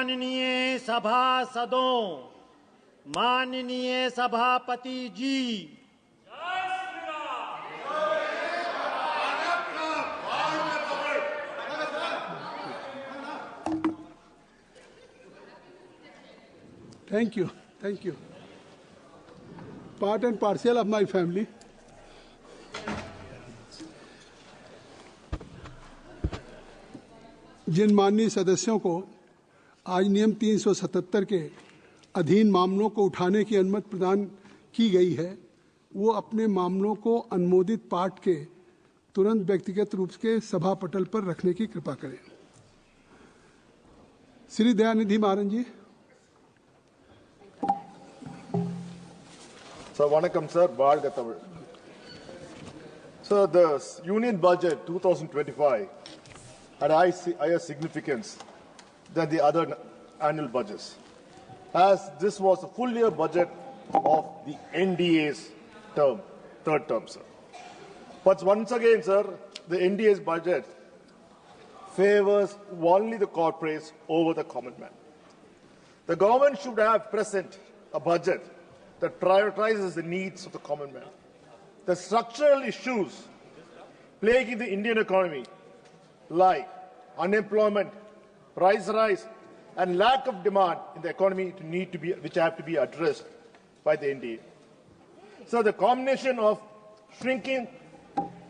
माननीय सभासदों, माननीय सभापति जी, Thank you. Thank you. Part and parcel of my family. जिन माननीय सदस्यों को आज नियम 377 के अधीन मामलों को उठाने की अनुमति प्रदान की गई है, वो अपने मामलों को अनुमोदित पाठ के तुरंत व्यक्तिगत रूप से सभा पटल पर रखने की कृपा करें। श्री दयानिधि मारन जी। Sir, Vanakkam, sir. Bharga Tamil. Sir, the Union Budget 2025 had higher significance than the other annual budgets, as this was a full year budget of the NDA's third term, sir. But once again, sir, the NDA's budget favors only the corporates over the common man. The government should have present a budget that prioritizes the needs of the common man. The structural issues plaguing the Indian economy, like unemployment, price rise, and lack of demand in the economy, which have to be addressed by the NDA. So the combination of shrinking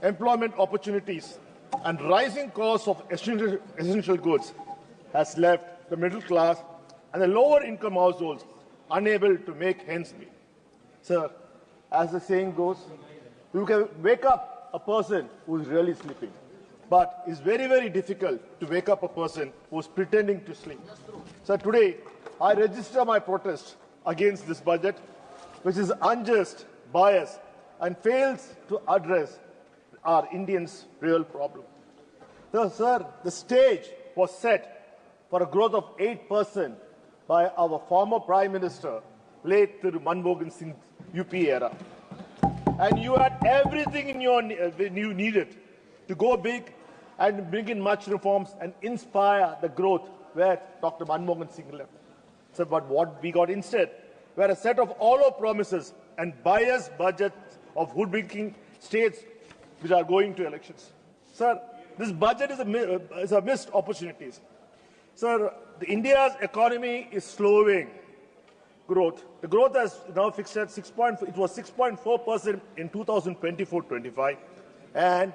employment opportunities and rising costs of essential goods has left the middle class and the lower income households unable to make ends meet. Sir, as the saying goes, you can wake up a person who is really sleeping, but it's very, very difficult to wake up a person who is pretending to sleep. So today, I register my protest against this budget, which is unjust, biased, and fails to address our Indians' real problem. So, sir, the stage was set for a growth of 8% by our former Prime Minister, late Manmohan Singh UP era. And you had everything in you needed to go big and bring in much reforms and inspire the growth where Dr. Manmohan Singh left. So, but what we got instead were a set of hollow promises and biased budgets of hoodwinking states which are going to elections. Sir, this budget is a missed opportunities. Sir, India's economy is slowing growth. The growth has now fixed at 6.4% in 2024-25, and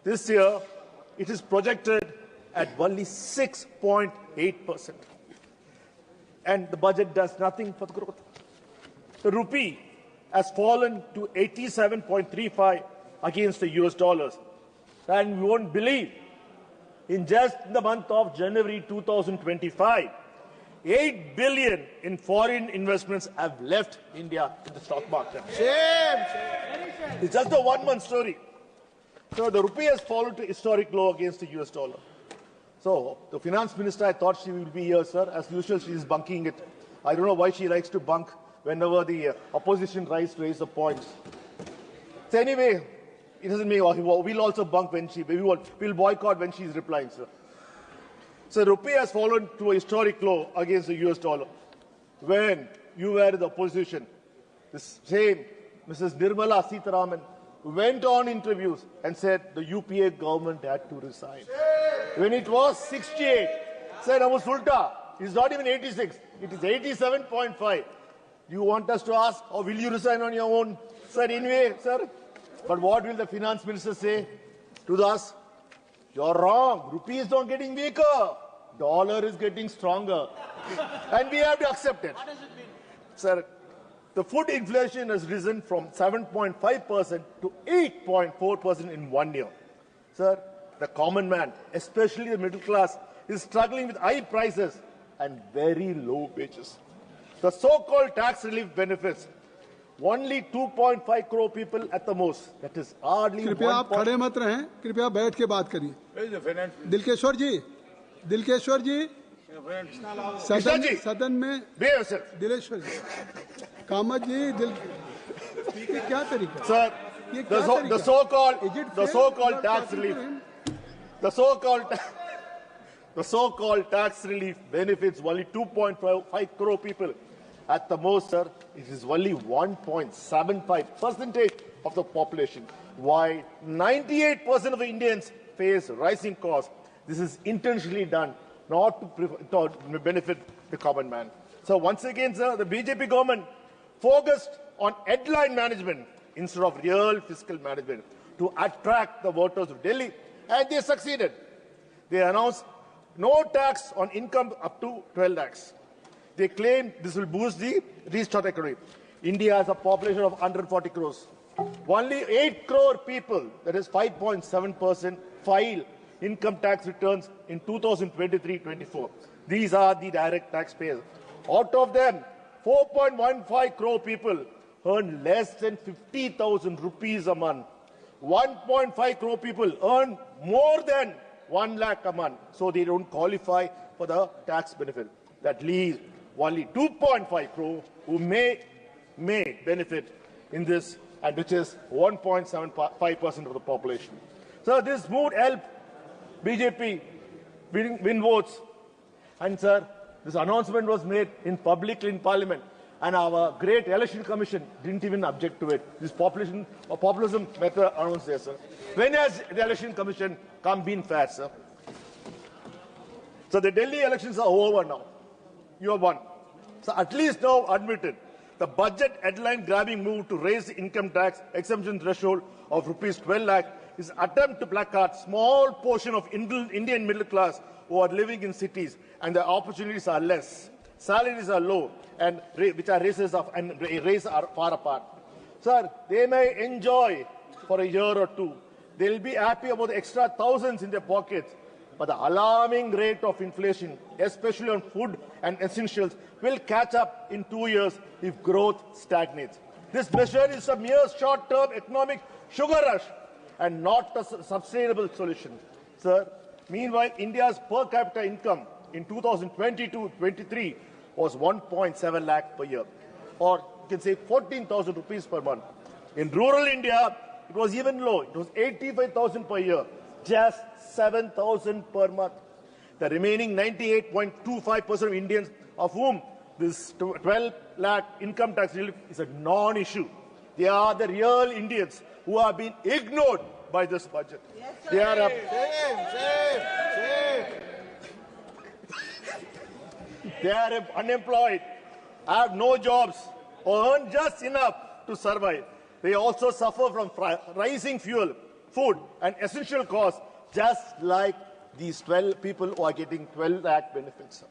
this year it is projected at only 6.8%. And the budget does nothing for the growth. The rupee has fallen to 87.35 against the US dollars. And we won't believe, in just the month of January 2025, 8 billion in foreign investments have left India in the stock market. Shame! It's just a one-month story. So the rupee has fallen to historic low against the US dollar. So the finance minister, I thought she will be here, sir. As usual, she is bunking it. I don't know why she likes to bunk whenever the opposition raise the points. So anyway, it doesn't mean we'll also bunk when we'll boycott when she's replying, sir. So rupee has fallen to a historic low against the US dollar. When you were in the opposition, the same Mrs. Nirmala Sitharaman went on interviews and said the UPA government had to resign. When it was 68, said Abu Sulta, it's not even 86, it is 87.5. Do you want us to ask, or will you resign on your own? Sir, anyway, sir. But what will the finance minister say to us? You're wrong. Rupee is not getting weaker. Dollar is getting stronger. And we have to accept it. What does it mean? Sir, the food inflation has risen from 7.5% to 8.4% in 1 year. Sir, the common man, especially the middle class, is struggling with high prices and very low wages. The so-called tax relief benefits only 2.5 crore people at the most. That is hardly. कृपया आप खड़े मत रहें, कृपया बैठ के बात करिए। दिलकेश्वर जी, सदन में दिलेश्वर जी, कामत जी, ये क्या तरीका? Sir, the so-called tax relief, the the so-called tax relief benefits only 2.5 crore people. At the most, sir, it is only 1.75% of the population. While 98% of Indians face rising costs, this is intentionally done not to benefit the common man. So once again, sir, the BJP government focused on headline management instead of real fiscal management to attract the voters of Delhi, and they succeeded. They announced no tax on income up to 12 lakhs. They claim this will boost the restart economy. India has a population of 140 crores. Only 8 crore people, that is 5.7%, file income tax returns in 2023-24. These are the direct taxpayers. Out of them, 4.15 crore people earn less than 50,000 rupees a month. 1.5 crore people earn more than 1 lakh a month, so they don't qualify for the tax benefit. That leaves only 2.5 crore who may benefit in this, and which is 1.75% of the population. So this would help BJP win votes. And sir, this announcement was made publicly in Parliament, and our great election commission didn't even object to it. This populism method announced there, sir. When has the election commission been fair, sir? So the Delhi elections are over now. You have won. So at least now admit it. The budget headline grabbing move to raise the income tax exemption threshold of rupees 12 lakh is an attempt to placard small portion of Indian middle class who are living in cities and the opportunities are less, salaries are low, and rates are far apart. Sir, they may enjoy for a year or two. They'll be happy about the extra thousands in their pockets. But the alarming rate of inflation, especially on food and essentials, will catch up in 2 years if growth stagnates. This measure is a mere short-term economic sugar rush and not a sustainable solution. Sir, meanwhile, India's per capita income in 2022-23 was 1.7 lakh per year, or you can say 14,000 rupees per month. In rural India, it was even low. It was 85,000 per year, just 7,000 per month. The remaining 98.25% of Indians, of whom this 12 lakh income tax relief is a non-issue. They are the real Indians who have been ignored by this budget. Yes, they are they are unemployed, have no jobs, or earn just enough to survive. They also suffer from rising fuel, food, and essential costs, just like these 12 people who are getting 12 lakh benefits.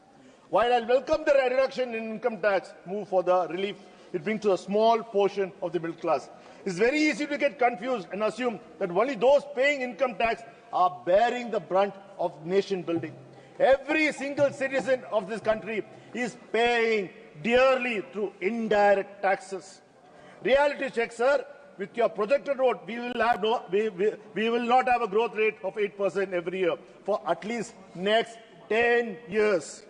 While I welcome the reduction in income tax move for the relief it brings to a small portion of the middle class, it's very easy to get confused and assume that only those paying income tax are bearing the brunt of nation building. Every single citizen of this country is paying dearly through indirect taxes. Reality check, sir. With your projected vote, we will not have a growth rate of 8% every year for at least next 10 years.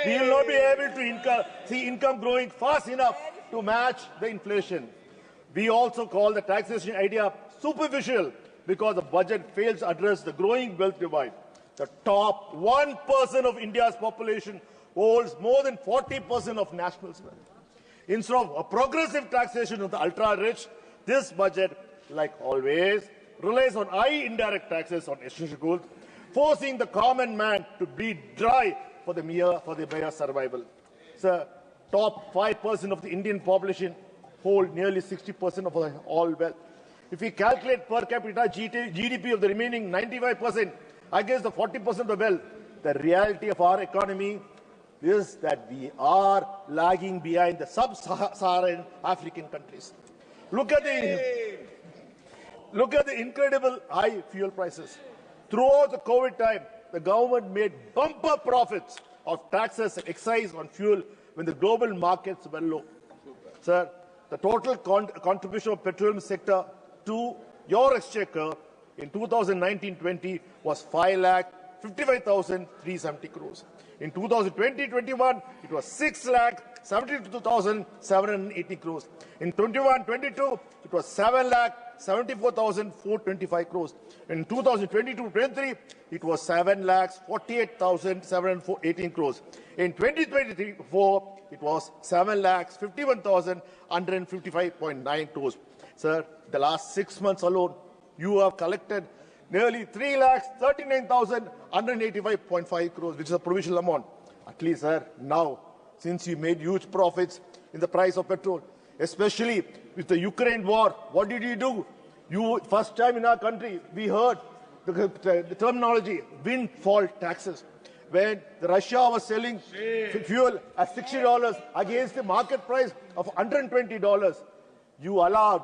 We will not be able to see income growing fast enough to match the inflation. We also call the taxation idea superficial because the budget fails to address the growing wealth divide. The top 1% of India's population holds more than 40% of national wealth. Instead of a progressive taxation of the ultra-rich, this budget, like always, relies on high indirect taxes on essential goods, forcing the common man to bleed dry for the mere survival. So, top 5% of the Indian population hold nearly 60% of all wealth. If we calculate per capita GDP of the remaining 95% against the 40% of the wealth, the reality of our economy is that we are lagging behind the sub-Saharan African countries. Look at the incredible high fuel prices. Throughout the COVID time, the government made bumper profits of taxes and excise on fuel when the global markets were low. Sir, the total contribution of petroleum sector to your exchequer in 2019-20 was 5,55,370 crores. In 2020-21, it was 6,72,780 crores. In 21-22, it was 7,00,000 74,425 crores. In 2022-23, it was 7,48,718 crores. In 2023-24, it was 7,51,155.9 crores. Sir, the last 6 months alone, you have collected nearly 3,39,185.5 crores, which is a provisional amount. At least, sir, now, since you made huge profits in the price of petrol, especially with the Ukraine war, what did you do? You, first time in our country, we heard the terminology, windfall taxes. When Russia was selling fuel at $60 against the market price of $120, you allowed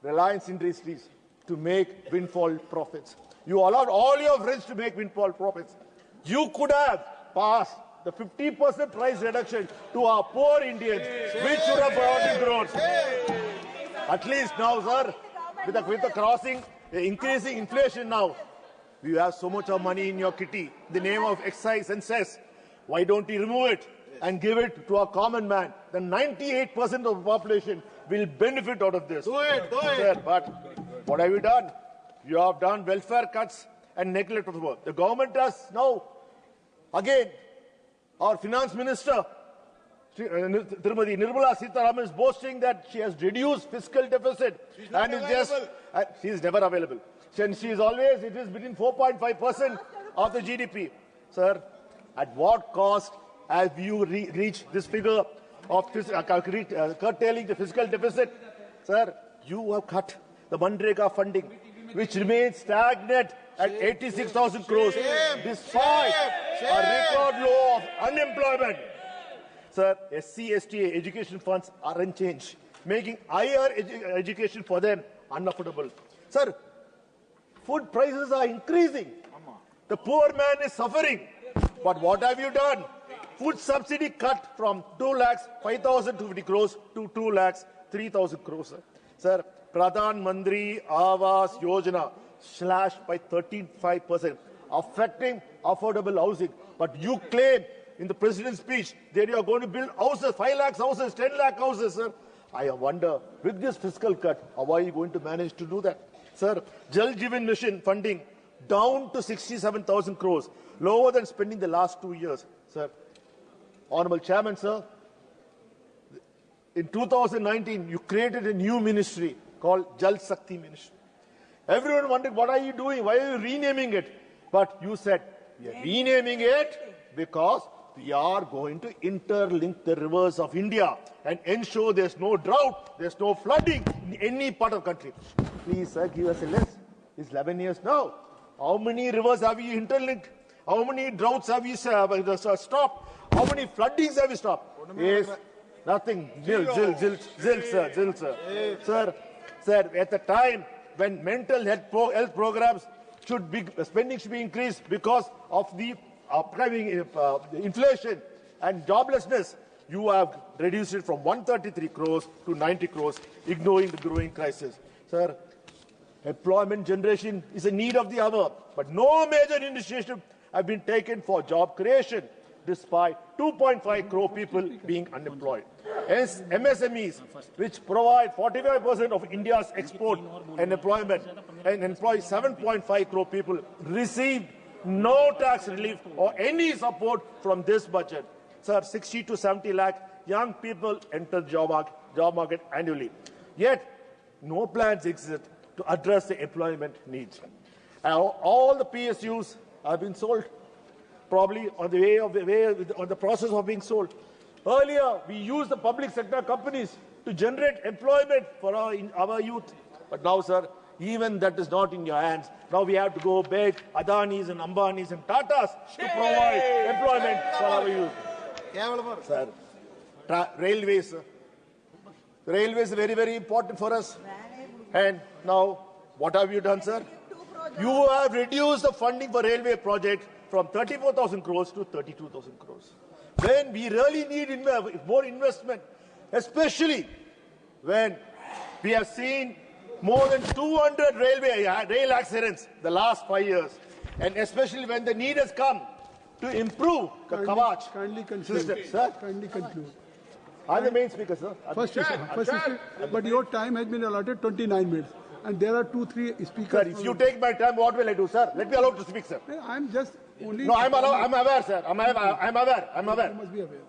Reliance Industries to make windfall profits. You allowed all your friends to make windfall profits. You could have passed the 50% price reduction to our poor Indians, which should have brought in growth. At least now, sir, with the crossing, the increasing inflation now, you have so much of money in your kitty, the name of excise and cess. Why don't you remove it and give it to a common man? Then 98% of the population will benefit out of this. Do it. Sir, but what have you done? You have done welfare cuts and neglect of the work. The government has now, again, our finance minister, Tirumati Nirmala Sitharaman, is boasting that she has reduced fiscal deficit. She is never available. And she is always, it is between 4.5% of the GDP. Sir, at what cost have you reached this figure of curtailing the fiscal deficit? Sir, you have cut the Manrega funding, which remains stagnant at 86,000 crores, despite a record low of unemployment. Sir, SC/ST education funds are unchanged, making higher education for them unaffordable. Sir, food prices are increasing. The poor man is suffering. But what have you done? Food subsidy cut from 2,05,250 crores to 2,03,000 crores. Sir, Pradhan Mantri Awas Yojana slashed by 35%, affecting affordable housing. But you claim in the president's speech that you are going to build houses, 5 lakh houses, 10 lakh houses, sir. I wonder, with this fiscal cut, how are you going to manage to do that? Sir, Jal Jeevan Mission funding down to 67,000 crores, lower than spending the last 2 years. Sir, Honorable Chairman, sir, in 2019, you created a new ministry called Jal Shakti Ministry. Everyone wondered, what are you doing? Why are you renaming it? But you said, we are renaming it because we are going to interlink the rivers of India and ensure there's no drought, there's no flooding in any part of the country. Please, sir, give us a list. It's 11 years now. How many rivers have you interlinked? How many droughts have you stopped? How many floodings have you stopped? Yes, nothing. Zil, sir. Sir, at the time when mental health programs spending should be increased because of the upcoming inflation and joblessness, you have reduced it from 133 crores to 90 crores, ignoring the growing crisis. Sir, employment generation is a need of the hour, but no major initiative have been taken for job creation, despite 2.5 crore people being unemployed. Hence, MSMEs, which provide 45% of India's export and employment and employ 7.5 crore people, received no tax relief or any support from this budget. Sir, 60 to 70 lakh young people enter the job market annually. Yet, no plans exist to address the employment needs. All the PSUs have been sold, probably on the process of being sold. Earlier, we used the public sector companies to generate employment for our youth. But now, sir, even that is not in your hands. Now we have to go beg Adanis and Ambanis and Tatas to provide employment for our youth. Sir, railways, sir. Railways are very, very important for us. And now, what have you done, sir? You have reduced the funding for railway projects from 34,000 crores to 32,000 crores. When we really need more investment, especially when we have seen more than 200 rail accidents the last 5 years, and especially when the need has come to improve the Kavach system. Sir? Kindly conclude. I'm the main speaker, sir. First, but your time has been allotted 29 minutes. and there are 2-3 speakers. Sir, if you take my time, what will I do, sir? Let me allow to speak, sir. I'm just only. No, I'm aware, sir. I'm aware. You must be aware.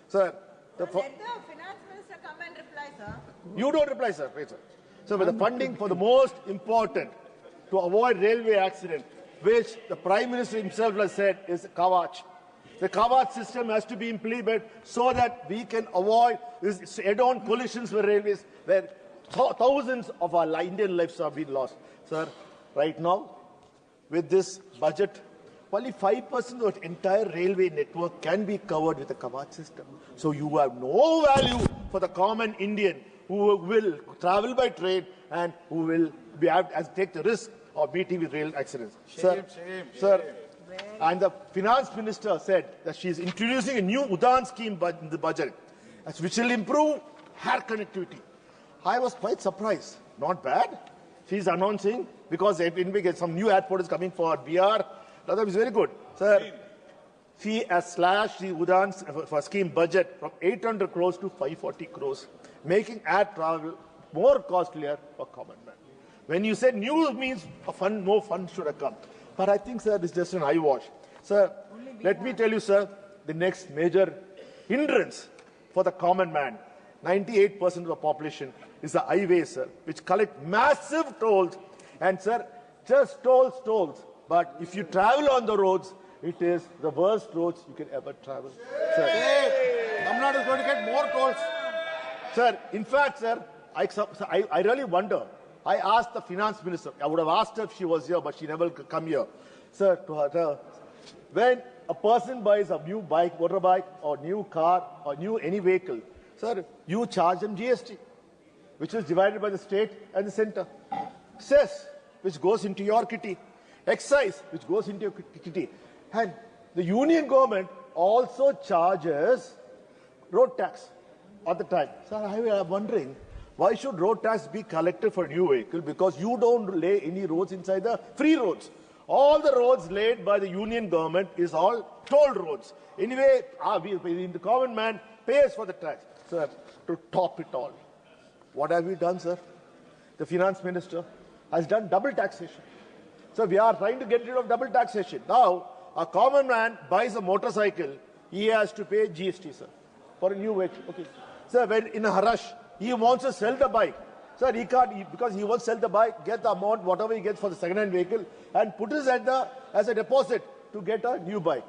Sir, Let the finance minister come and reply, sir. you don't reply, sir. Wait, sir. So, with the funding for the most important to avoid railway accident, which the Prime Minister himself has said is Kavach. The Kavach system has to be implemented so that we can avoid these head-on collisions with railways, where thousands of our Indian lives have been lost. Sir, right now, with this budget, only 5% of the entire railway network can be covered with the Kavach system. So you have no value for the common Indian who will travel by train and who will be able to take the risk of meeting with rail accidents. Shame. And the finance minister said that she is introducing a new Udan scheme in the budget, which will improve air connectivity. I was quite surprised. Not bad. She is announcing, because some new airport is coming for BR. That is very good. Sir, she has slashed the Udan scheme budget from 800 crores to 540 crores, making air travel more costlier for common man. When you said new means more funds should have come. But I think, sir, this is just an eyewash. Sir, let me tell you, sir, the next major hindrance for the common man, 98% of the population, is the highways, sir, which collect massive tolls. And, sir, just tolls. But if you travel on the roads, it is the worst roads you can ever travel. Sir, Tamil Nadu is going to get more tolls. Sir, in fact, sir, I really wonder. I asked the finance minister. I would have asked her if she was here, but she never come here. Sir, to her, when a person buys a new bike, motorbike, or new car, or any vehicle, sir, you charge them GST, which is divided by the state and the center. Cess, which goes into your kitty. Excise, which goes into your kitty. And the union government also charges road tax at the time. Sir, I am wondering, why should road tax be collected for a new vehicle? Because you don't lay any roads inside the free roads. All the roads laid by the union government is all toll roads. Anyway, the common man pays for the tax. Sir, to top it all, what have we done, sir? The finance minister has done double taxation. So we are trying to get rid of double taxation. Now, a common man buys a motorcycle, he has to pay GST, sir, for a new vehicle. Okay. Sir, when in a rush, he wants to sell the bike. Sir, he can't, because he wants to sell the bike, get the amount, whatever he gets for the second-hand vehicle, and put it as a deposit to get a new bike.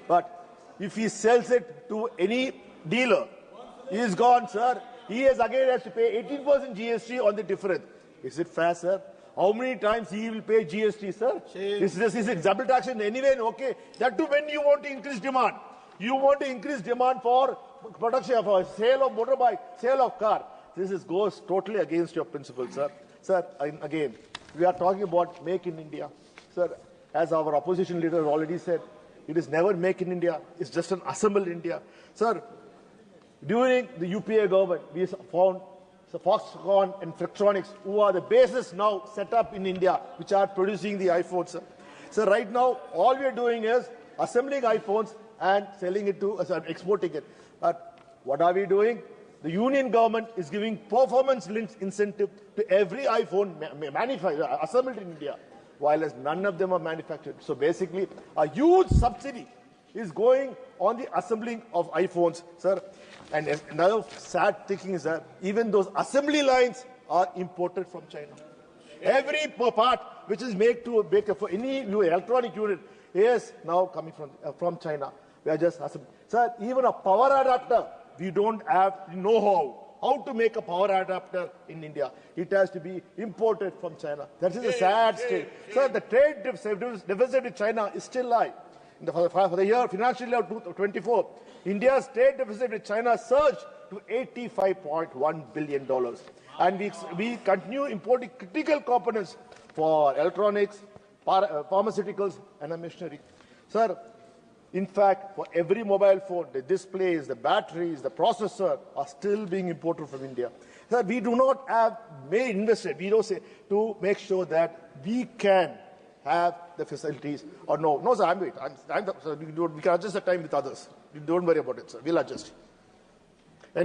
But if he sells it to any dealer, he is gone, sir. He has to pay 18% GST on the difference. Is it fair, sir? How many times he will pay GST, sir? Is it double taxation anyway? Okay. That too, when you want to increase demand. You want to increase demand for production, for sale of motorbike, sale of car. This goes totally against your principles, sir. Sir, again, we are talking about make in India. Sir, as our opposition leader already said, it is never make in India. It's just an assembled India. Sir, during the UPA government, we found Foxconn and Flextronics, who are the bases now set up in India, which are producing the iPhones. Sir. So right now, all we are doing is assembling iPhones and selling it to, exporting it. But what are we doing? The union government is giving performance-linked incentive to every iPhone assembled in India, while as none of them are manufactured. So basically, a huge subsidy is going on the assembling of iPhones, sir. And another sad thing is that even those assembly lines are imported from China. Every part which is made for any new electronic unit is now coming from China. We are just assembling. Sir, even a power adapter, we don't have know-how how to make a power adapter in India. It has to be imported from China. That is a sad state. Sir, the trade deficit with China is still high. For the year, financial year 2024, India's trade deficit with China surged to $85.1 billion. And we continue importing critical components for electronics, pharmaceuticals, and machinery. Sir, in fact, for every mobile phone, the displays, the batteries, the processor are still being imported from India. Sir, we do not have invested, to make sure that we can have the facilities or no. No, sir, sir, we can adjust the time with others. Don't worry about it, sir. We'll adjust.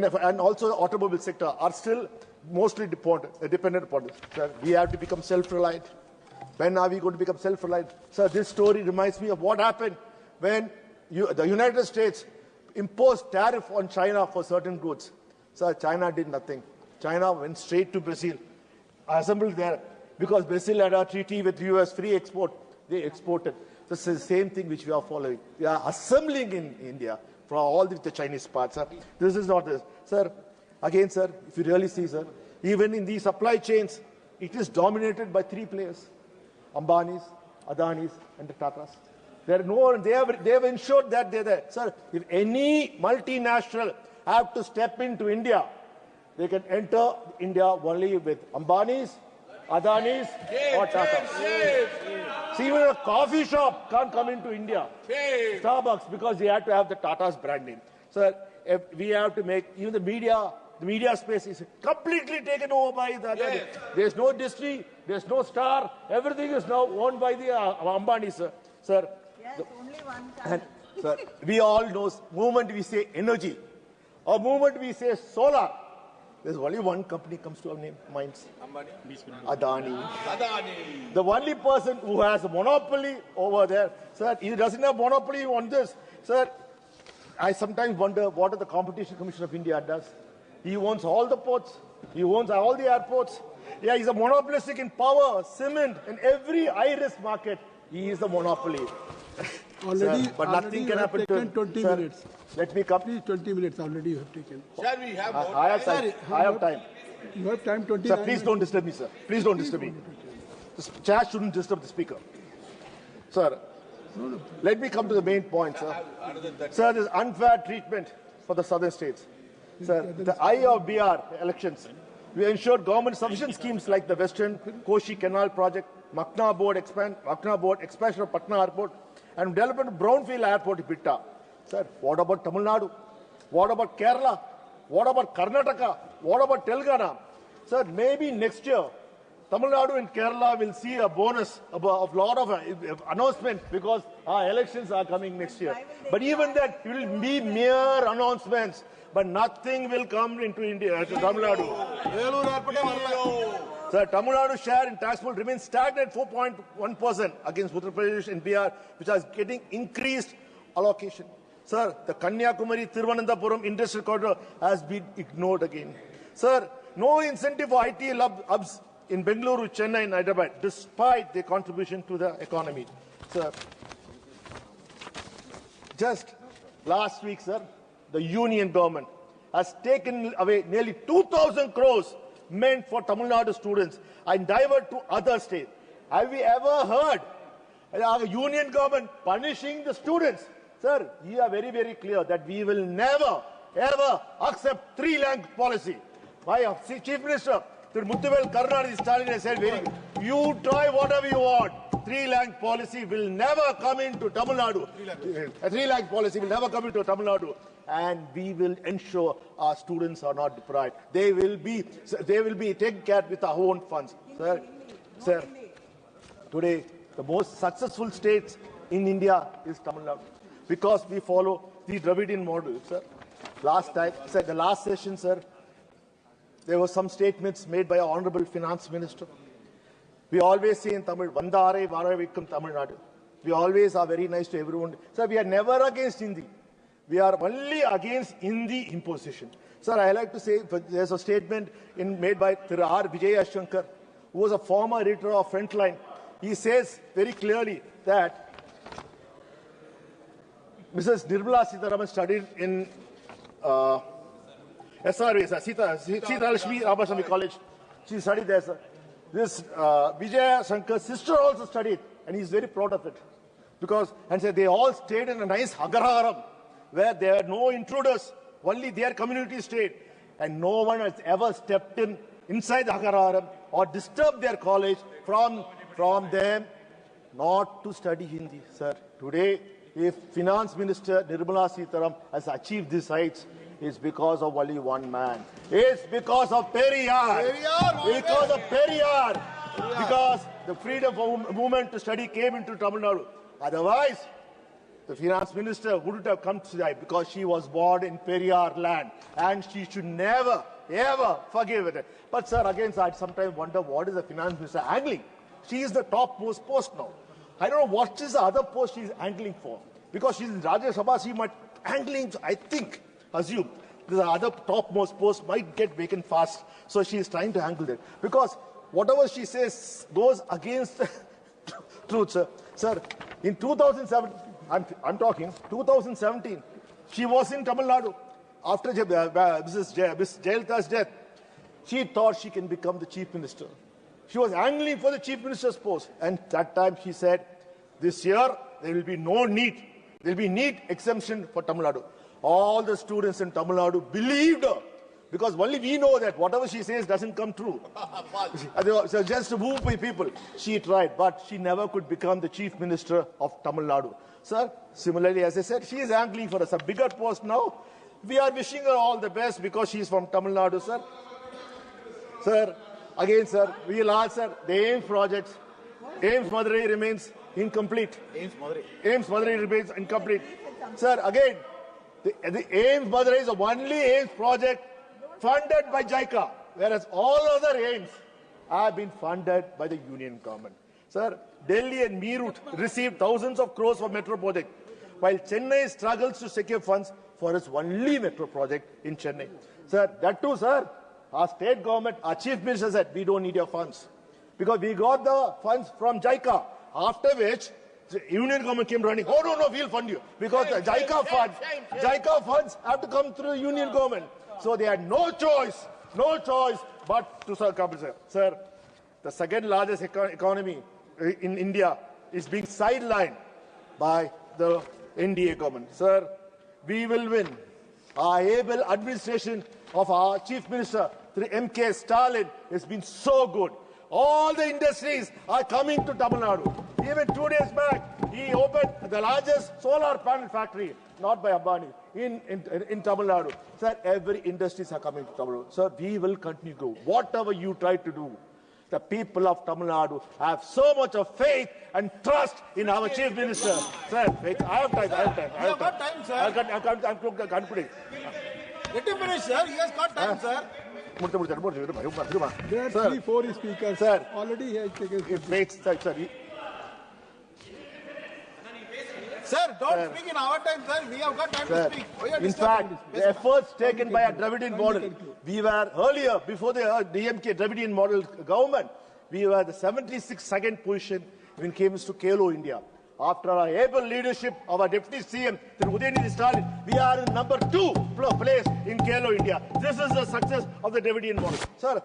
and also the automobile sector are still mostly dependent upon this. Sir, we have to become self-reliant. When are we going to become self-reliant? Sir, this story reminds me of what happened when the United States imposed tariff on China for certain goods. Sir, China did nothing. China went straight to Brazil, assembled there, because Brazil had a treaty with US, free export. They exported. This is the same thing which we are following. We are assembling in India from all the Chinese parts. Sir. This is not this. Sir, again, sir, if you really see, sir, even in the supply chains, it is dominated by three players: Ambani's, Adani's, and the Tatas. There are no, they have ensured that they're there. Sir, if any multinational have to step into India, they can enter India only with Ambani's, Adani's, or Tatas. See, even a coffee shop can't come into India. Starbucks, because they had to have the Tata's brand name. Sir, if we have to make, even the media space is completely taken over by the other. There's no Disney, there's no Star, everything is now owned by the Ambani, sir. Sir, Yes, only one time. sir, we all know, moment we say energy, or moment we say solar, there's only one company comes to our minds. Adani. The only person who has a monopoly over there, sir, he doesn't have monopoly on this. Sir, I sometimes wonder what the Competition Commission of India does. He owns all the ports. He owns all the airports. Yeah, he's a monopolistic in power, cement, and every high-risk market. He is the monopoly. Already, Sir, but nothing can happen to him. 20 Sir, minutes. Let me come. Please, 20 minutes already you have taken. Sir, we have more I have time. I have time. You have time 29 Sir, please don't disturb me, sir. Please don't disturb me. The chat shouldn't disturb the speaker. Sir, let me come to the main point, sir. Sir, this unfair treatment for the southern states. Sir, the eye of BR elections, we ensured government sufficient schemes like the Western Koshi Canal project, Makna Board expansion of Patna Airport, and development of Brownfield Airport in Pitta. Sir, what about Tamil Nadu? What about Kerala? What about Karnataka? What about Telangana? Sir, maybe next year, Tamil Nadu and Kerala will see a bonus of a lot of announcements because our elections are coming next year. But even that, it will be mere announcements. But nothing will come into India, to Tamil Nadu. Sir, Tamil Nadu's share in tax pool remains stagnant 4.1% against Uttar Pradesh and Bihar, which are getting increased allocation. Sir, the Kanyakumari-Thiruvananthapuram industrial corridor has been ignored again. Sir, no incentive for IT hubs in Bengaluru, Chennai and Hyderabad, despite their contribution to the economy. Sir, just last week, sir, the union government has taken away nearly 2,000 crores meant for Tamil Nadu students and divert to other states. Have we ever heard our union government punishing the students? Sir, we are very, very clear that we will never, ever accept three-language policy. My Chief Minister, Muthuvel Karunanidhi Stalin has said, you try whatever you want. Three-language policy will never come into Tamil Nadu. A three-language policy will never come into Tamil Nadu. And we will ensure our students are not deprived. They will be taken care with our own funds. Sir, today, the most successful states in India is Tamil Nadu. Because we follow the Dravidian model, sir. Last time, sir, the last session, sir, there were some statements made by our Honorable Finance Minister. We always say in Tamil, Vandare Varavikkum Tamil Nadu. We always are very nice to everyone. Sir, we are never against Hindi. We are only against Hindi imposition. Sir, I like to say, there's a statement made by R. Vijaya Shankar, who was a former editor of Frontline. He says very clearly that Mrs. Nirmala Sitharaman studied in SRV, Sita Lakshmi Ramaswamy College. She studied there, sir. This Vijaya Shankar's sister also studied, and he's very proud of it. Because, and said they all stayed in a nice Agraharam, where there are no intruders, only their community stayed. And no one has ever stepped inside the Agraharam or disturbed their college from them not to study Hindi, sir. Today, if Finance Minister Nirmala Sitharaman has achieved these heights, it's because of only one man. It's because of Periyar. Because of Periyar. Because the freedom of movement to study came into Tamil Nadu. Otherwise, the finance minister wouldn't have come today because she was born in Periyar land and she should never, ever forgive it. But sir, again, I sometimes wonder what is the finance minister angling? She is the topmost post now. I don't know what is the other post she is angling for. Because she's in Rajya Sabha, she might angling, I think, assume, the other topmost post might get vacant fast. So she is trying to angle it. Because whatever she says goes against truth, sir. Sir, in 2007, I'm talking 2017, she was in Tamil Nadu. After Mrs. Jayalalitha's death, she thought she can become the chief minister. She was angling for the chief minister's post. And that time she said, this year there will be no NEET. There will be NEET exemption for Tamil Nadu. All the students in Tamil Nadu believed her. Because only we know that whatever she says doesn't come true. So just to move people, she tried, but she never could become the chief minister of Tamil Nadu. Sir, similarly, as I said, she is angling for a bigger post now. We are wishing her all the best because she is from Tamil Nadu, sir. Sir, again, sir, we will answer the AIMS projects. AIMS Madurai remains incomplete. AIMS Madurai remains incomplete. Sir, again, the AIMS Madurai is the only AIMS project funded by JICA, whereas all other AIMS have been funded by the union government. Sir, Delhi and Meerut received thousands of crores for metro project, while Chennai struggles to secure funds for its only metro project in Chennai. Sir, that too, sir, our state government, our chief minister said, we don't need your funds. Because we got the funds from JICA, after which the union government came running, oh no, we'll fund you. Because the JICA funds have to come through the union government. So they had no choice but to compensate. Sir, the second largest economy in India is being sidelined by the NDA government. Sir, we will win. Our able administration of our chief minister, through MK Stalin, has been so good. All the industries are coming to Tamil Nadu. Even 2 days back, he opened the largest solar panel factory, not by Ambani, in Tamil Nadu. Sir, every industries are coming to Tamil Nadu. Sir, we will continue to grow. Whatever you try to do, the people of Tamil Nadu have so much of faith and trust in our chief minister. Sir, wait, I have time. You have got time, sir. I'm concluding. Let him finish, sir. He has got time, sir. There are 3-4 speakers. Sir, already he has taken. It makes, sir. Sir, don't speak in our time, sir. We have got time to speak. In fact, the efforts taken by a Dravidian model, we were earlier, before the DMK Dravidian model government, we were the 76nd position when it came to Kelo India. After our able leadership of our Deputy CM, Udayanithi Stalin, we are in number 2 place in Kelo India. This is the success of the Dravidian model. Sir,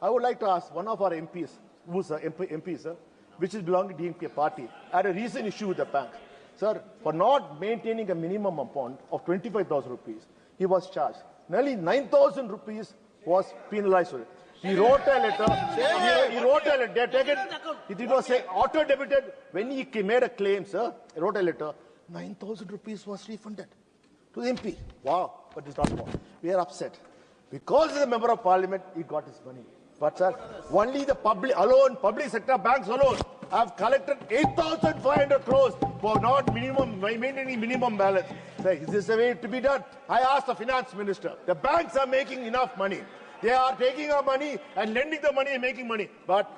I would like to ask one of our MPs, who's an MP, sir, which is belonging to DMK party, had a recent issue with the bank. Sir, for not maintaining a minimum amount of 25,000 rupees, he was charged. Nearly 9,000 rupees was penalized. He wrote a letter. He wrote a letter. It was auto-debited. When he made a claim, sir, he wrote a letter. 9,000 rupees was refunded to the MP. Wow, but it's not more. We are upset. Because he's a member of parliament, he got his money. But sir, only the public sector banks alone have collected 8,500 crores for not maintaining minimum balance. Sir, is this the way to be done? I asked the finance minister. The banks are making enough money. They are taking our money and lending the money and making money. But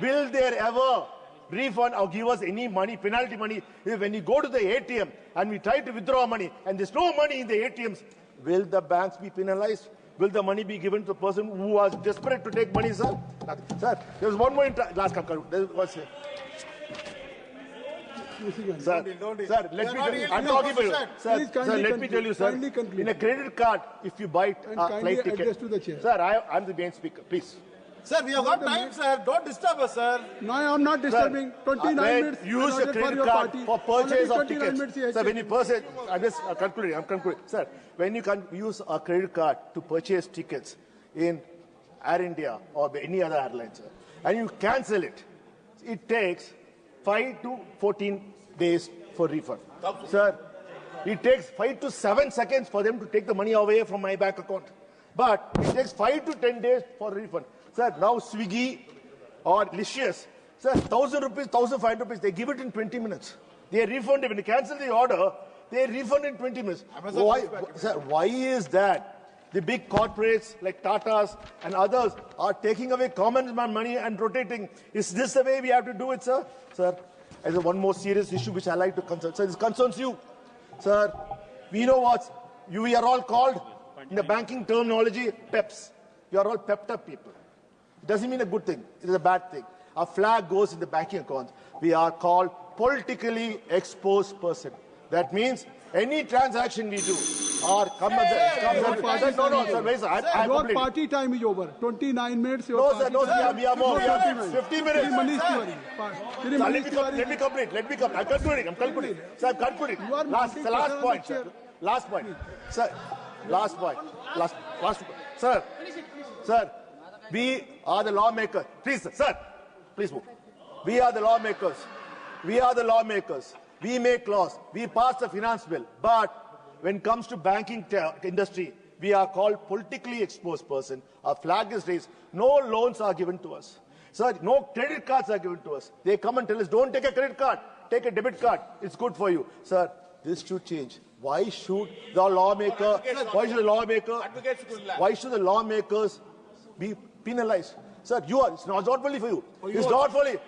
will they ever refund or give us any money, penalty money, if when you go to the ATM and we try to withdraw money and there's no money in the ATMs, will the banks be penalized? Will the money be given to the person who was desperate to take money, sir? Sir, there's one more last conclusion. Sir, let me tell you. I'm talking about you. Sir, let me tell you, sir. In a credit card, if you buy a flight ticket. Sir, I'm the main speaker. Please. Sir, we have got time, sir. Don't disturb us, sir. No, I'm not disturbing. 29 minutes. Use a credit card for purchase of tickets. Sir, when you purchase, I'm just concluding. Sir, when you can use a credit card to purchase tickets in Air India or any other airline, sir, and you cancel it, it takes 5 to 14 days for refund. Sir, it takes 5 to 7 seconds for them to take the money away from my bank account. But it takes 5 to 10 days for refund. Sir, now Swiggy or Licious, sir, 1,000 rupees, 1,500 rupees, they give it in 20 minutes. They refund it. When you cancel the order, they refund in 20 minutes. Why, sir, why is that? The big corporates like Tata's and others are taking away common man money and rotating. Is this the way we have to do it, sir? Sir, there's one more serious issue which I like to concern. Sir, this concerns you. Sir, we know we are all called, in the banking terminology, PEPs. You are all pepped up people. It doesn't mean a good thing. It is a bad thing. Our flag goes in the banking account. We are called politically exposed person. That means any transaction we do or comes Your party time is over. 29 minutes. No, sir, we are more. We are 50 minutes. Let me complete. I'm concluding. Sir, I'm concluding. Last point, sir. Last point. Sir, last point. Sir, we are the lawmakers. Please, sir, please move. We are the lawmakers. We make laws. We pass the finance bill. But when it comes to banking industry, we are called politically exposed person. Our flag is raised. No loans are given to us. Sir, no credit cards are given to us. They come and tell us, don't take a credit card. Take a debit card. It's good for you. Sir, this should change. Why should the lawmakers be penalized? Sir, it's not only for you. It's not for you.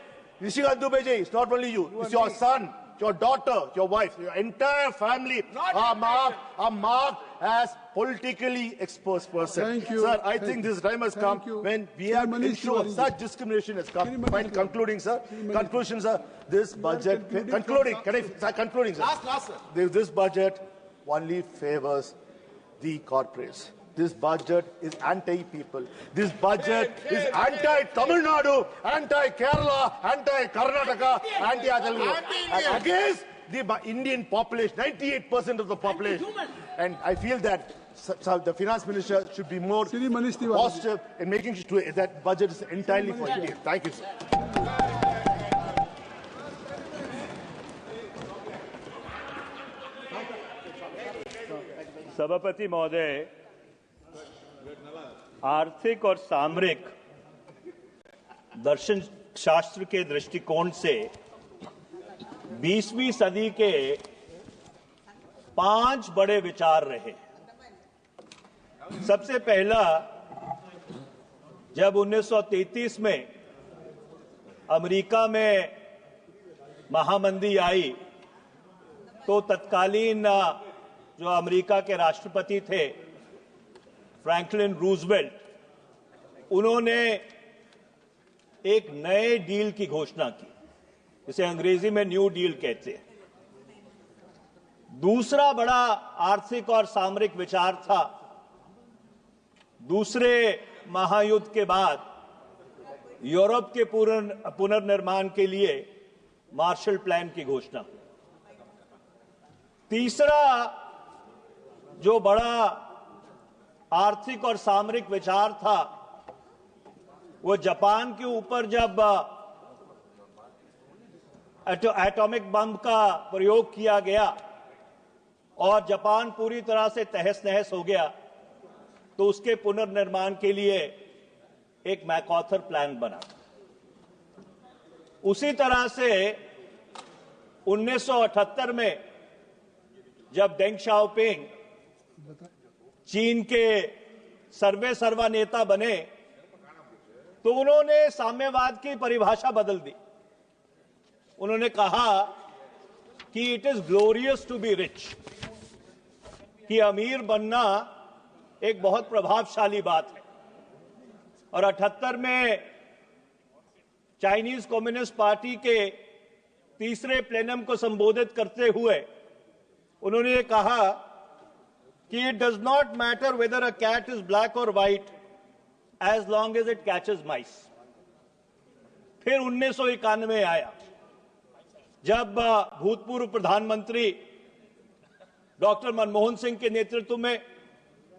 Nishikant Dubey, it's not only you. It's your son, your daughter, your wife, your entire family are marked as politically exposed person. Thank you. Sir, I think this time has come when we have to ensure such discrimination has come. Concluding, sir. Conclusion, sir. This budget, concluding, sir. Last, sir. This budget only favors the corporates. This budget is anti-people. This budget is anti-Tamil Nadu, anti-Kerala, anti-Karnataka, anti-Adal, against the Indian population, 98% of the population. And I feel that the finance minister should be more positive in making sure that budget is entirely for India. Thank you, sir. सभापति महोदय, आर्थिक और सामरिक दर्शन शास्त्र के दृष्टिकोण से 20वीं सदी के 5 बड़े विचार रहे। सबसे पहला, जब 1933 में अमेरिका में महामंदी आई तो तत्कालीन जो अमेरिका के राष्ट्रपति थे फ्रैंकलिन रूजवेल्ट, उन्होंने एक नए डील की घोषणा की, इसे अंग्रेजी में न्यू डील कहते हैं। दूसरा बड़ा आर्थिक और सामरिक विचार था दूसरे महायुद्ध के बाद यूरोप के पुनर्निर्माण के लिए मार्शल प्लान की घोषणा। तीसरा जो बड़ा आर्थिक और सामरिक विचार था वो जापान के ऊपर जब एटॉमिक बम का प्रयोग किया गया और जापान पूरी तरह से तहस नहस हो गया तो उसके पुनर्निर्माण के लिए एक मैकॉथर प्लान बना। उसी तरह से 1978 में जब डेंग शाओपिंग चीन के सर्वा नेता बने तो उन्होंने साम्यवाद की परिभाषा बदल दी। उन्होंने कहा कि it is glorious to be rich, कि अमीर बनना एक बहुत प्रभावशाली बात है। और 78 में चाइनीज कम्युनिस्ट पार्टी के तीसरे प्लेनम को संबोधित करते हुए उन्होंने ये कहा कि it does not matter whether a cat is black और white as long as it catches mice. फिर 1991 आया जब भूतपूर्व प्रधानमंत्री डॉक्टर मनमोहन सिंह के नेतृत्व में,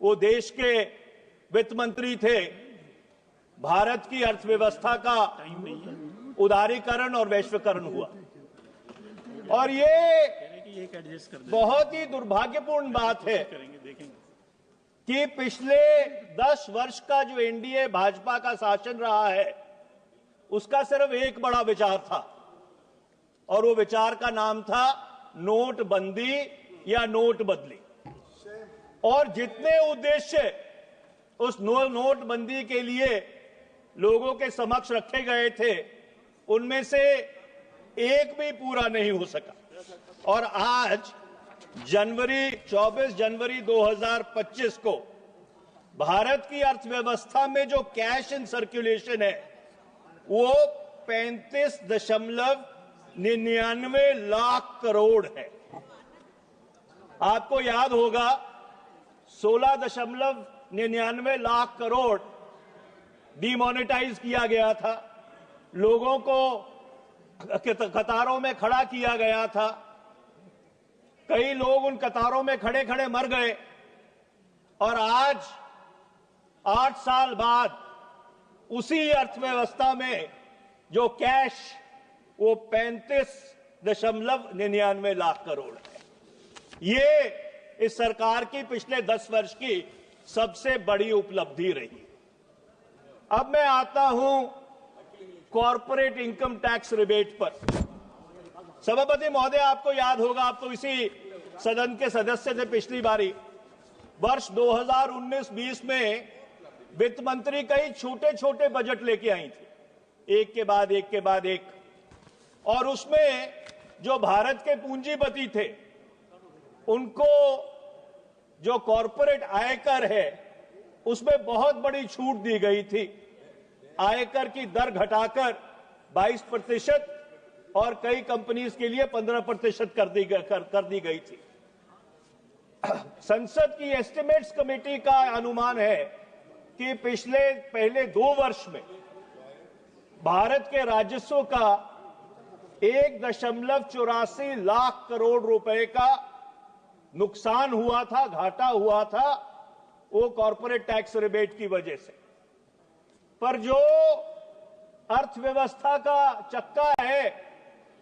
वो देश के वित्त मंत्री थे, भारत की अर्थव्यवस्था का उदारीकरण और वैश्वीकरण हुआ। और ये बहुत ही दुर्भाग्यपूर्ण बात है कि पिछले 10 वर्ष का जो एनडीए भाजपा का शासन रहा है उसका सिर्फ एक बड़ा विचार था और वो विचार का नाम था नोटबंदी या नोट बदली। और जितने उद्देश्य उस नोटबंदी के लिए लोगों के समक्ष रखे गए थे, उनमें से एक भी पूरा नहीं हो सका। और आज 24 जनवरी 2025 को भारत की अर्थव्यवस्था में जो कैश इन सर्कुलेशन है वो 35.99 लाख करोड़ है। आपको याद होगा 16.99 लाख करोड़ डिमोनेटाइज किया गया था, लोगों को कतारों में खड़ा किया गया था, कई लोग उन कतारों में खड़े खड़े मर गए। और आज 8 साल बाद उसी अर्थव्यवस्था में जो कैश वो 35.99 लाख करोड़ है। ये इस सरकार की पिछले 10 वर्ष की सबसे बड़ी उपलब्धि रही। अब मैं आता हूं कॉर्पोरेट इनकम टैक्स रिबेट पर। सभापति महोदय, आपको याद होगा, आप तो इसी सदन के सदस्य थे पिछली बारी। वर्ष 2019-20 में वित्त मंत्री कई छोटे छोटे बजट लेके आई थी, एक के बाद एक के बाद एक। और उसमें जो भारत के पूंजीपति थे उनको जो कॉर्पोरेट आयकर है उसमें बहुत बड़ी छूट दी गई थी। आयकर की दर घटाकर 22% और कई कंपनीज के लिए 15% कर दी गई थी। संसद की एस्टिमेट्स कमेटी का अनुमान है कि पहले 2 वर्ष में भारत के राजस्व का 1.84 लाख करोड़ रुपए का नुकसान हुआ था, घाटा हुआ था, वो कॉर्पोरेट टैक्स रिबेट की वजह से। पर जो अर्थव्यवस्था का चक्का है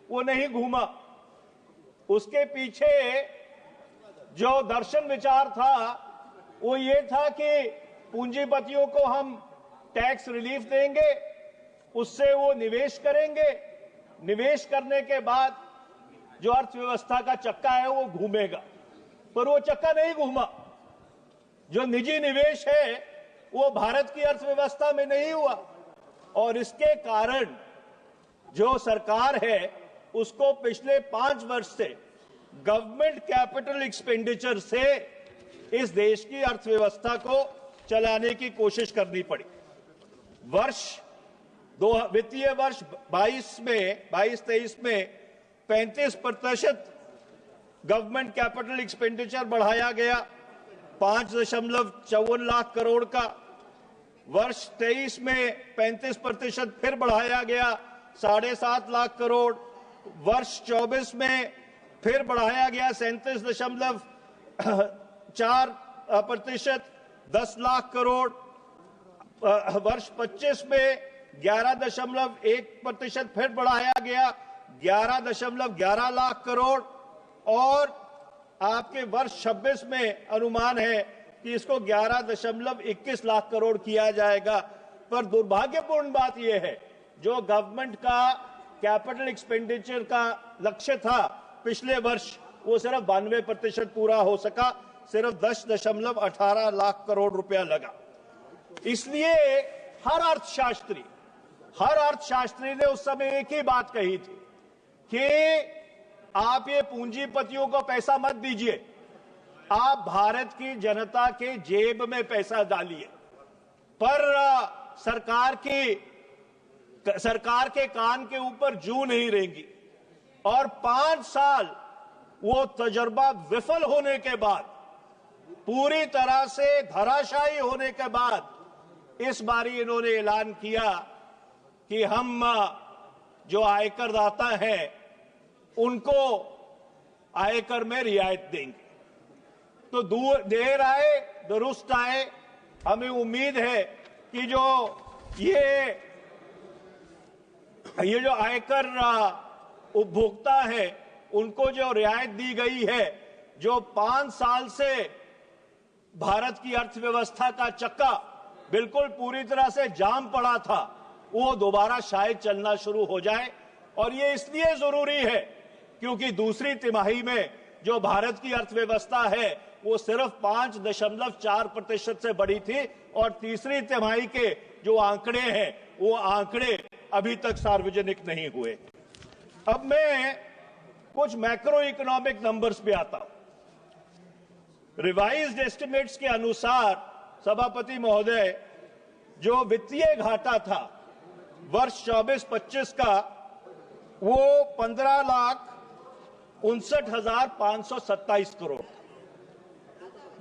वो नहीं घूमा। उसके पीछे जो दर्शन विचार था वो ये था कि पूंजीपतियों को हम टैक्स रिलीफ देंगे, उससे वो निवेश करेंगे, निवेश करने के बाद जो अर्थव्यवस्था का चक्का है वो घूमेगा। पर वो चक्का नहीं घूमा। जो निजी निवेश है वो भारत की अर्थव्यवस्था में नहीं हुआ। और इसके कारण जो सरकार है उसको पिछले 5 वर्ष से गवर्नमेंट कैपिटल एक्सपेंडिचर से इस देश की अर्थव्यवस्था को चलाने की कोशिश करनी पड़ी। वित्तीय वर्ष 22-23 में 35% गवर्नमेंट कैपिटल एक्सपेंडिचर बढ़ाया गया, 5.54 लाख करोड़ का। वर्ष 23 में 35% फिर बढ़ाया गया, 7.5 लाख करोड़। वर्ष 24 में फिर बढ़ाया गया 37.4%, 10 लाख करोड़। वर्ष 25 में 11.1% फिर बढ़ाया गया, 11.11 लाख करोड़। और आपके वर्ष 26 में अनुमान है कि इसको 11.21 लाख करोड़ किया जाएगा। पर दुर्भाग्यपूर्ण बात यह है, जो गवर्नमेंट का कैपिटल एक्सपेंडिचर का लक्ष्य था पिछले वर्ष, वो सिर्फ 92% पूरा हो सका, सिर्फ 10.18 लाख करोड़ रुपया लगा। इसलिए हर अर्थशास्त्री ने उस समय एक ही बात कही थी कि आप ये पूंजीपतियों को पैसा मत दीजिए, आप भारत की जनता के जेब में पैसा डालिए। पर सरकार के कान के ऊपर जू नहीं रहेंगी। और 5 साल वो तजर्बा विफल होने के बाद, पूरी तरह से धराशायी होने के बाद, इस बारी इन्होंने ऐलान किया कि हम जो आयकरदाता हैं उनको आयकर में रियायत देंगे। तो देर आए दुरुस्त आए। हमें उम्मीद है कि जो ये जो आयकर उपभोक्ता है उनको जो रियायत दी गई है, जो 5 साल से भारत की अर्थव्यवस्था का चक्का बिल्कुल पूरी तरह से जाम पड़ा था, वो दोबारा शायद चलना शुरू हो जाए। और ये इसलिए जरूरी है क्योंकि दूसरी तिमाही में जो भारत की अर्थव्यवस्था है वो सिर्फ 5.4% से बढ़ी थी और तीसरी तिमाही के जो आंकड़े हैं वो आंकड़े अभी तक सार्वजनिक नहीं हुए। अब मैं कुछ मैक्रो इकोनॉमिक नंबर्स पे आता हूं। रिवाइज्ड एस्टिमेट्स के अनुसार सभापति महोदय, जो वित्तीय घाटा था वर्ष 24-25 का वो 15,59,527 करोड़।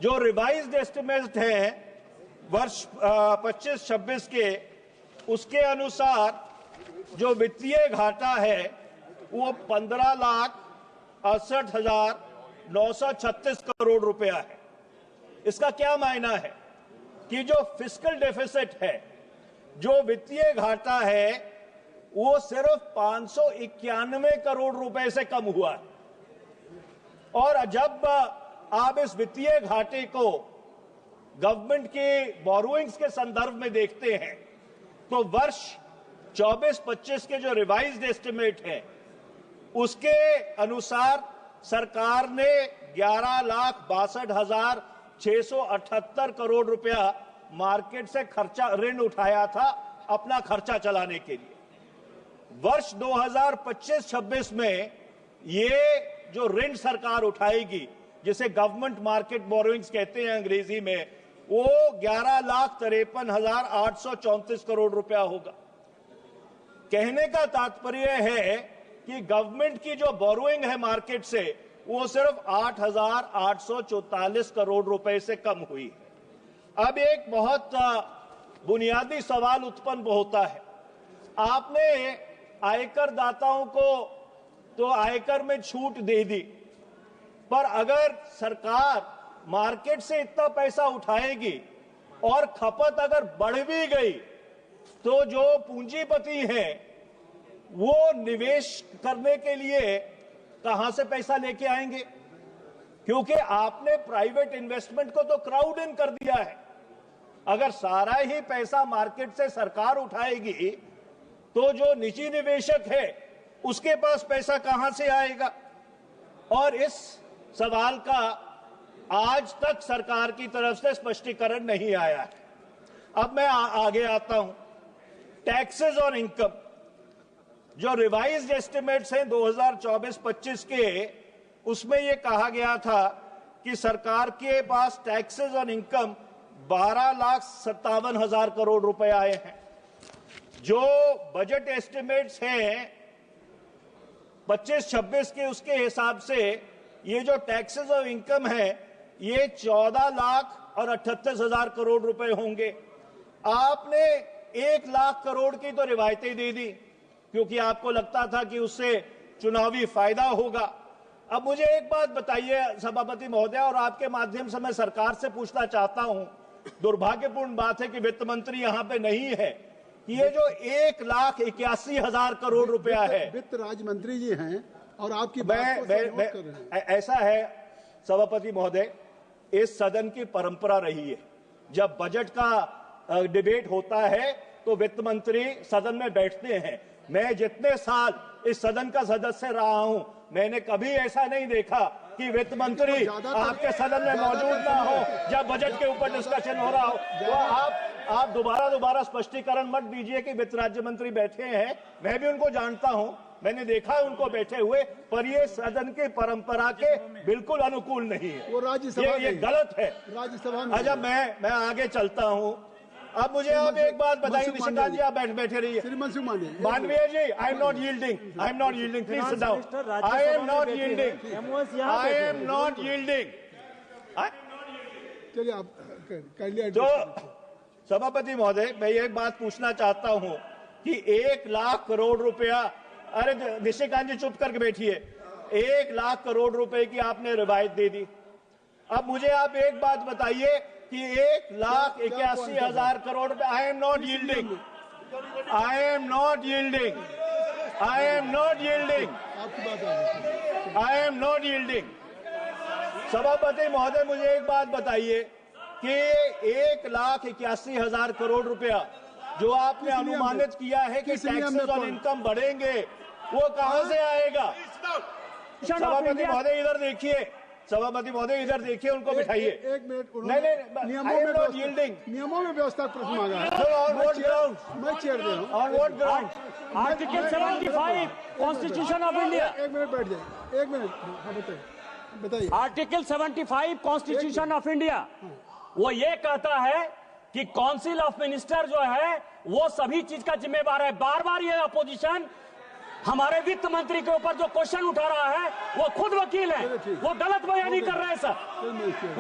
जो रिवाइज्ड एस्टिमेट है वर्ष 25-26 के, उसके अनुसार जो वित्तीय घाटा है वो 15,68,936 करोड़ रुपया है। इसका क्या मायना है कि जो फिस्कल डेफिसिट है, जो वित्तीय घाटा है, वो सिर्फ 591 करोड़ रुपए से कम हुआ है। और जब आप इस वित्तीय घाटे को गवर्नमेंट के बोरोइंग्स के संदर्भ में देखते हैं तो वर्ष 24-25 के जो रिवाइज्ड एस्टिमेट है उसके अनुसार सरकार ने 11,62,678 करोड़ रुपया मार्केट से खर्चा ऋण उठाया था अपना खर्चा चलाने के लिए। वर्ष 2025-26 में ये जो ऋण सरकार उठाएगी, जिसे गवर्नमेंट मार्केट बोरोइंग्स कहते हैं अंग्रेजी में, वो 11,53,834 करोड़ रुपया होगा। कहने का तात्पर्य है कि गवर्नमेंट की जो बोरोइंग है मार्केट से वो सिर्फ 8,844 करोड़ रुपए से कम हुई। अब एक बहुत बुनियादी सवाल उत्पन्न होता है। आपने आयकर दाताओं को तो आयकर में छूट दे दी, पर अगर सरकार मार्केट से इतना पैसा उठाएगी और खपत अगर बढ़ भी गई तो जो पूंजीपति हैं वो निवेश करने के लिए कहां से पैसा लेके आएंगे? क्योंकि आपने प्राइवेट इन्वेस्टमेंट को तो क्राउड इन कर दिया है। अगर सारा ही पैसा मार्केट से सरकार उठाएगी तो जो निजी निवेशक है उसके पास पैसा कहां से आएगा? और इस सवाल का आज तक सरकार की तरफ से स्पष्टीकरण नहीं आया है। अब मैं आगे आता हूं। टैक्सेस ऑन इनकम, जो रिवाइज्ड एस्टिमेट्स हैं 2024-25 के, उसमें यह कहा गया था कि सरकार के पास टैक्सेस ऑन इनकम 12,57,000 करोड़ रुपए आए हैं। जो बजट एस्टिमेट्स हैं 25-26 के, उसके हिसाब से ये जो टैक्सेस ऑफ इनकम है ये 14,38,000 करोड़ रुपए होंगे। आपने 1 लाख करोड़ की तो रिवायतें दे दी क्योंकि आपको लगता था कि उससे चुनावी फायदा होगा। अब मुझे एक बात बताइए सभापति महोदय, और आपके माध्यम से मैं सरकार से पूछना चाहता हूं, दुर्भाग्यपूर्ण बात है कि वित्त मंत्री यहां पे नहीं है, कि ये जो 1,81,000 करोड़ रुपया है, वित्त राज्य मंत्री जी हैं और आपकी बात को सहमत कर रहे हैं। ऐसा है सभापति महोदय, इस सदन की परंपरा रही है, जब बजट का डिबेट होता है तो वित्त मंत्री सदन में बैठते हैं। मैं जितने साल इस सदन का सदस्य रहा हूं, मैंने कभी ऐसा नहीं देखा कि वित्त मंत्री आपके सदन में मौजूद ना हो जब बजट के ऊपर डिस्कशन हो रहा हो। तो आप दोबारा स्पष्टीकरण मत दीजिए कि वित्त राज्य मंत्री बैठे हैं। मैं भी उनको जानता हूं, मैंने देखा है उनको बैठे हुए, पर ये सदन की परंपरा के बिल्कुल अनुकूल नहीं है। वो राज्यसभा ये गलत है। राज्यसभा में अच्छा, मैं आगे चलता हूं। अब मुझे आप एक बात बताइए निशिकांत जी, आप बैठे रहिए। मानवीय जी, I am not yielding, please sit down. I am not yielding. चलिए आप कर लिया। तो सभापति महोदय, मैं एक बात पूछना चाहता हूं कि 1 लाख करोड़ रुपया, अरे निशिकांत जी चुप करके बैठिए, 1 लाख करोड़ रुपए की आपने रिवायत दे दी। अब मुझे आप एक बात बताइए कि 1,81,000 करोड़ रुपए, आई एम नॉट यील्डिंग, सभापति महोदय, मुझे एक बात बताइए कि 1,81,000 करोड़ रुपया जो आपने अनुमानित किया है कि टैक्सेस ऑन इनकम बढ़ेंगे, वो कहां से आएगा? सभापति महोदय इधर देखिए, सभापति महोदय इधर देखिए, उनको बिठाइए। एक मिनट, नहीं, नियमों में व्यवस्था प्रश्न मांगा है। मैं चेयर दे रहा हूँ। Article 75 constitution of India. एक मिनट बैठ जाए, एक मिनट बताइए। आर्टिकल 75 कॉन्स्टिट्यूशन ऑफ इंडिया वो ये कहता है कि काउंसिल ऑफ मिनिस्टर जो है वो सभी चीज का जिम्मेवार है। बार बार ये अपोजिशन हमारे वित्त मंत्री के ऊपर जो क्वेश्चन उठा रहा है, वो खुद वकील है, वो गलत बयानी कर रहे हैं सर।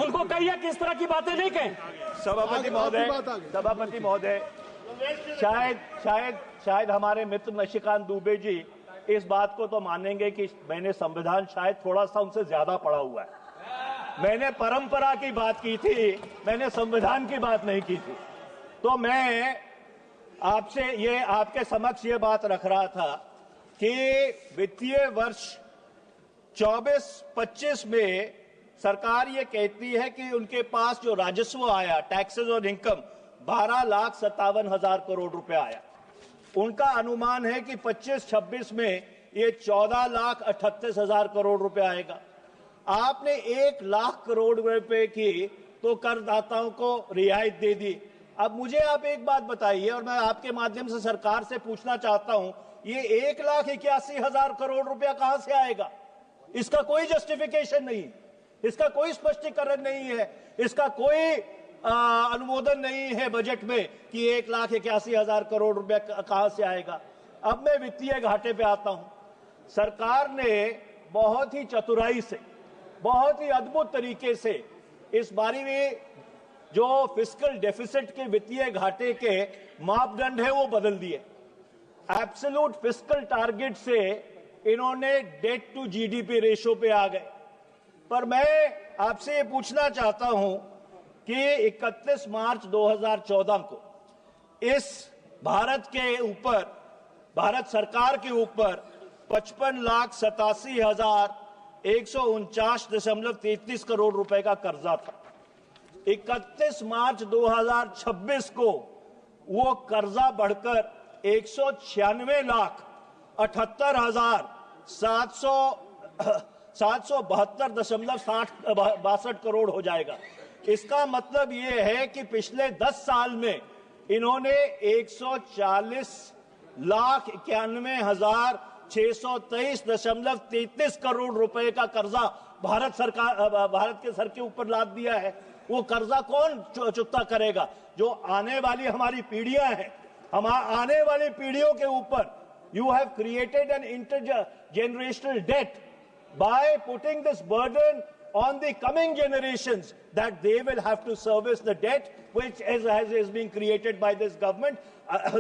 उनको कहिए कि इस तरह की बातें नहीं कहें। सभापति महोदय, शायद हमारे मित्र नशिकांत दुबे जी इस बात को तो मानेंगे कि मैंने संविधान शायद थोड़ा सा उनसे ज्यादा पढ़ा हुआ है। मैंने परंपरा की बात की थी, मैंने संविधान की बात नहीं की थी। तो मैं आपसे ये आपके समक्ष ये बात रख रहा था कि वित्तीय वर्ष 24-25 में सरकार ये कहती है कि उनके पास जो राजस्व आया, टैक्सेस और इनकम, 12,57,000 करोड़ रुपए आया। उनका अनुमान है कि 25-26 में ये 14,38,000 करोड़ रुपए आएगा। आपने 1 लाख करोड़ रुपए की तो करदाताओं को रियायत दे दी। अब मुझे आप एक बात बताइए, और मैं आपके माध्यम से सरकार से पूछना चाहता हूं, ये 1,81,000 करोड़ रुपया कहां से आएगा? इसका कोई जस्टिफिकेशन नहीं, इसका कोई स्पष्टीकरण नहीं है, इसका कोई अनुमोदन नहीं है बजट में कि 1,81,000 करोड़ रुपया कहां से आएगा। अब मैं वित्तीय घाटे पे आता हूं। सरकार ने बहुत ही चतुराई से, बहुत ही अद्भुत तरीके से इस बारी में जो फिस्कल डेफिसिट के वित्तीय घाटे के मापदंड है वो बदल दिए। एब्सोल्यूट फिस्कल टारगेट से इन्होंने डेट टू जीडीपी रेशो पे आ गए। पर मैं आपसे ये पूछना चाहता हूं कि 31 मार्च 2014 को इस भारत सरकार के ऊपर 55,87,149.33 करोड़ रुपए का कर्जा था। 31 मार्च 2026 को वो कर्जा बढ़कर 196,78,772.62 करोड़ हो जाएगा। इसका मतलब ये है कि पिछले 10 साल में इन्होंने 140,91,623.33 करोड़ रुपए का कर्जा भारत के सर के ऊपर लाद दिया है। वो कर्जा कौन चुकता करेगा? जो आने वाली हमारी पीढ़ियां हैं, आने वाली पीढ़ियों के ऊपर you have created an intergenerational debt by putting this burden on the coming generations that they will have to service the debt which is being created by this government.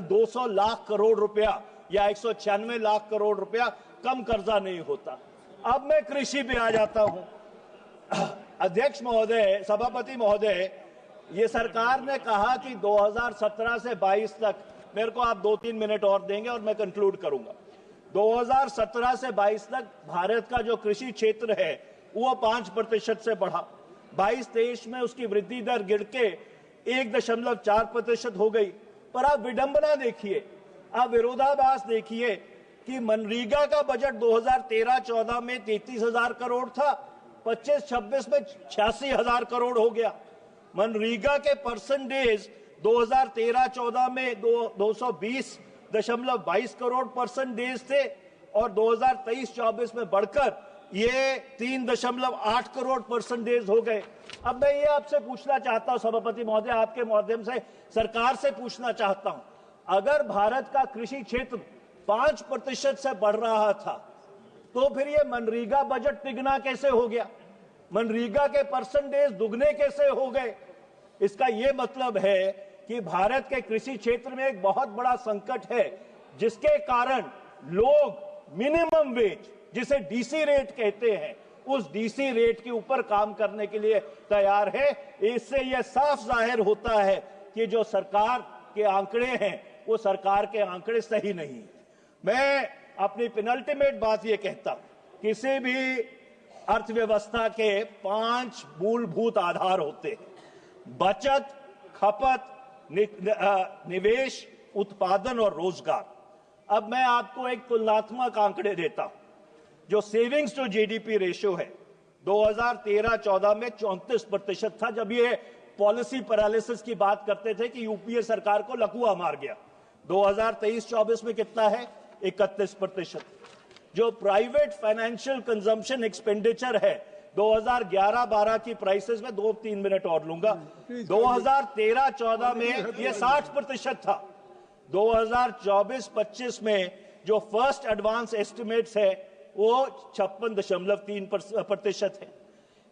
200 lakh crore रुपया या 196 लाख करोड़ रुपया कम कर्जा नहीं होता। अब मैं कृषि पे आ जाता हूं। अध्यक्ष महोदय, सभापति महोदय, ये सरकार ने कहा कि 2017 से 22 तक, मेरे को आप 2-3 मिनट और देंगे और मैं कंक्लूड करूंगा। 2017 से 22 तक भारत का जो कृषि क्षेत्र है वो 5% से बढ़ा। 22-23 में उसकी वृद्धि दर गिर के 1.4% हो गई। पर आप विडंबना देखिए, आप विरोधाभास देखिए कि मनरेगा का बजट 2013-14 में 33,000 करोड़ था, 25-26 में 86,000 करोड़ हो गया। मनरेगा के परसेंटेज 2013-14 में 220.22 करोड़ परसेंटेज थे और 2023-24 में बढ़कर ये 3.8 करोड़ परसेंटेज हो गए। अब मैं ये आपसे पूछना चाहता हूं सभापति महोदय, आपके माध्यम से सरकार से पूछना चाहता हूं, अगर भारत का कृषि क्षेत्र 5% से बढ़ रहा था तो फिर ये मनरेगा बजट तिगुना कैसे हो गया? मनरेगा के परसेंटेज दुगने कैसे हो गए? इसका यह मतलब है कि भारत के कृषि क्षेत्र में एक बहुत बड़ा संकट है, जिसके कारण लोग मिनिमम वेज, जिसे डीसी रेट कहते हैं, उस डीसी रेट के ऊपर काम करने के लिए तैयार है। इससे यह साफ जाहिर होता है कि जो सरकार के आंकड़े हैं वो सरकार के आंकड़े सही नहीं। मैं अपनी पेनल्टीमेट बात ये कहता हूं, किसी भी अर्थव्यवस्था के 5 मूलभूत आधार होते हैं: बचत, खपत, निवेश, उत्पादन और रोजगार। अब मैं आपको एक तुलनात्मक आंकड़े देता हूं। जो सेविंग्स टू जीडीपी रेशियो है 2013-14 में 34% था, जब ये पॉलिसी पैरालिसिस की बात करते थे कि यूपीए सरकार को लकवा मार गया। 2023-24 में कितना है? 31%। जो प्राइवेट फाइनेंशियल कंजम्पशन एक्सपेंडिचर है 2011-12 की प्राइसेस में 2-3 मिनट और लूंगा, 2013-14 में ये 60% था। 2024-25 में जो फर्स्ट एडवांस एस्टिमेट्स है वो 56.3% है।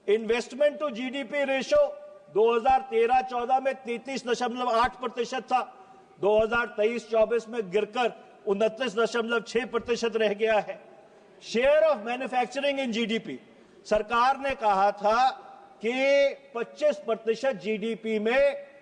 इन्वेस्टमेंट टू जीडीपी रेशियो 2013-14 में 33.8% था, 2023-24 में गिरकर 29.6% रह गया है। Share of manufacturing in GDP, सरकार ने कहा था कि 25% जीडीपी में